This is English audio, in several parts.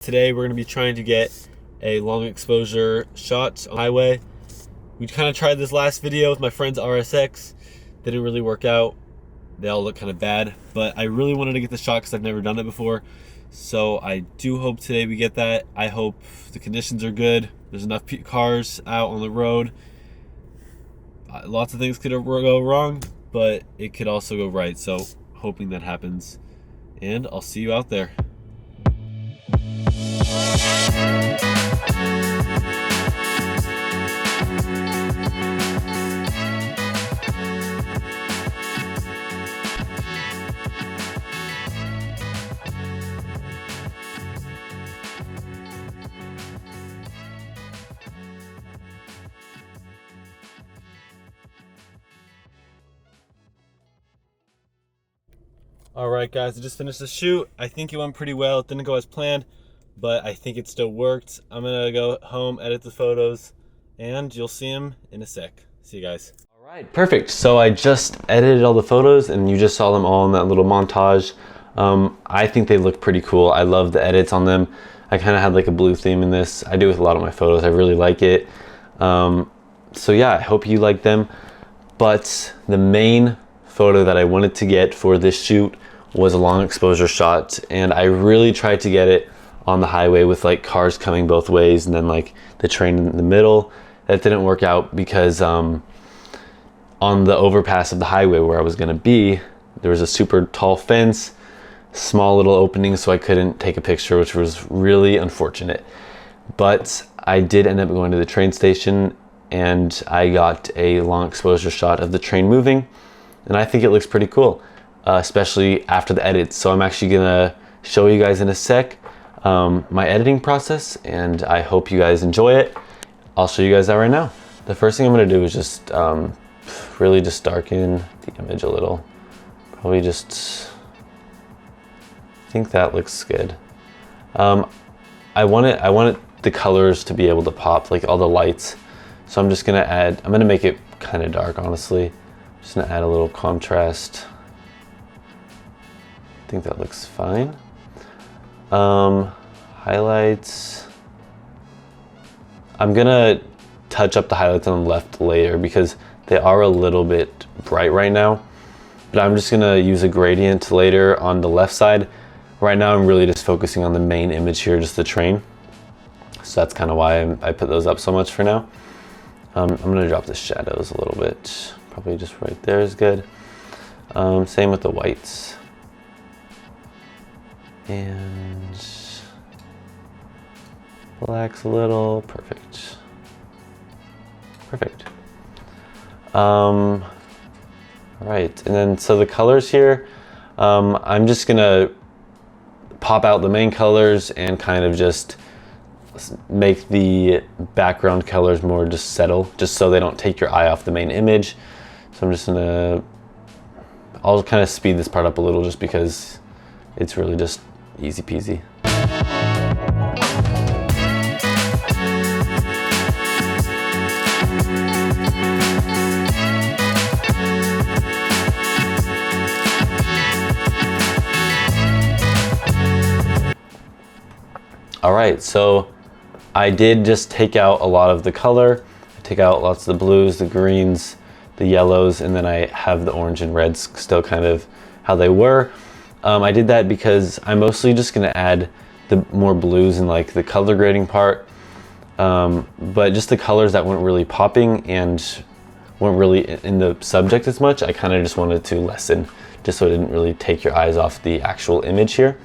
Today we're going to be trying to get a long exposure shot on the highway. We kind of tried this last video with my friend's RSX. Didn't really work out. They all look kind of bad, but I really wanted to get the shot because I've never done it before. So I do hope today we get that. I hope the conditions are good. There's enough cars out on the road. Lots of things could go wrong, but it could also go right. So hoping that happens. And I'll see you out there. Alright guys, I just finished the shoot. I think it went pretty well. It didn't go as planned, but I think it still worked. I'm gonna go home, edit the photos, and you'll see them in a sec. See you guys. Alright, perfect. So I just edited all the photos and you just saw them all in that little montage. I think they look pretty cool. I love the edits on them. I kind of had like a blue theme in this. I do with a lot of my photos. I really like it. So yeah, I hope you like them. But the main photo that I wanted to get for this shoot was a long exposure shot, and I really tried to get it on the highway with like cars coming both ways and then like the train in the middle. That didn't work out because on the overpass of the highway where I was gonna be, there was a super tall fence, small little opening, so I couldn't take a picture, which was really unfortunate. But I did end up going to the train station and I got a long exposure shot of the train moving, and I think it looks pretty cool, especially after the edits. So I'm actually gonna show you guys in a sec my editing process, and I hope you guys enjoy it. I'll show you guys that right now. The first thing I'm gonna do is just really just darken the image a little. Probably just, I think that looks good. I want the colors to be able to pop, like all the lights. So I'm just gonna I'm gonna make it kind of dark, honestly. Just gonna add a little contrast. I think that looks fine. Highlights. I'm gonna touch up the highlights on the left later because they are a little bit bright right now. But I'm just gonna use a gradient later on the left side. Right now I'm really just focusing on the main image here, just the train. So that's kind of why I put those up so much for now. I'm gonna drop the shadows a little bit. Probably just right there is good. Same with the whites. And blacks a little. Perfect. Perfect. All right, and then so the colors here, I'm just gonna pop out the main colors and kind of just make the background colors more just settle, just so they don't take your eye off the main image. So I'm just gonna, I'll kind of speed this part up a little just because it's really just easy peasy. All right, so I did just take out a lot of the color. I take out lots of the blues, the greens, the yellows, and then I have the orange and reds still kind of how they were. I did that because I'm mostly just gonna add the more blues in like the color grading part. But just the colors that weren't really popping and weren't really in the subject as much, I kind of just wanted to lessen, just so it didn't really take your eyes off the actual image here.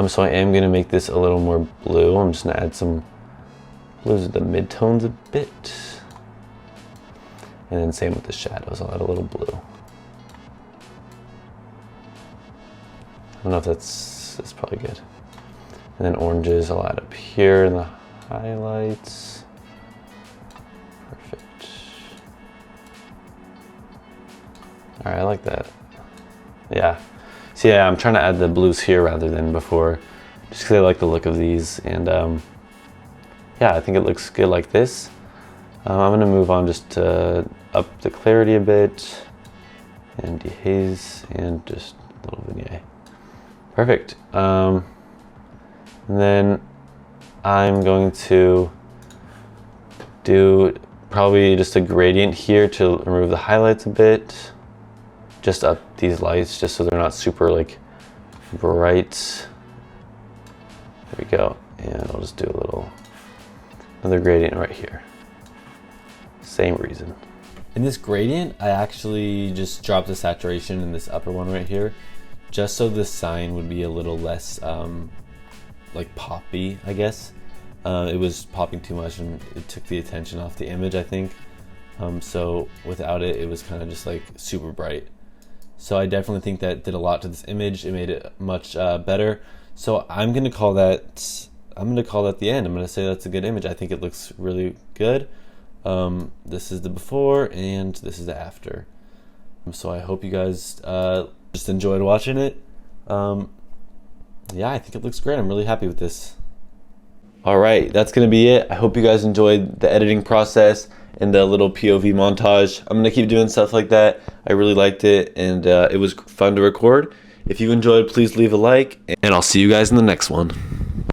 So I am gonna make this a little more blue. I'm just gonna add some blues at the mid-tones a bit. And then same with the shadows, I'll add a little blue. I don't know if that's probably good. And then oranges I'll add up here in the highlights. Perfect. All right, I like that. Yeah. So yeah, I'm trying to add the blues here rather than before, just because I like the look of these. And yeah, I think it looks good like this. I'm gonna move on just to up the clarity a bit and dehaze and just a little vignette. Perfect. And then I'm going to do probably just a gradient here to remove the highlights a bit. Just up these lights just so they're not super like bright. There we go. And I'll just do another gradient right here. Same reason. In this gradient, I actually just dropped the saturation in this upper one right here, just so the sign would be a little less like poppy, I guess. It was popping too much and it took the attention off the image, I think. So without it, it was kind of just like super bright. So I definitely think that did a lot to this image. It made it much better. So I'm gonna call that the end. I'm gonna say that's a good image. I think it looks really good. This is the before and this is the after. So I hope you guys just enjoyed watching it. Yeah, I think it looks great. I'm really happy with this. All right, that's gonna be it. I hope you guys enjoyed the editing process and the little POV montage. I'm gonna keep doing stuff like that. I really liked it, and it was fun to record. If you enjoyed, please leave a like, and I'll see you guys in the next one.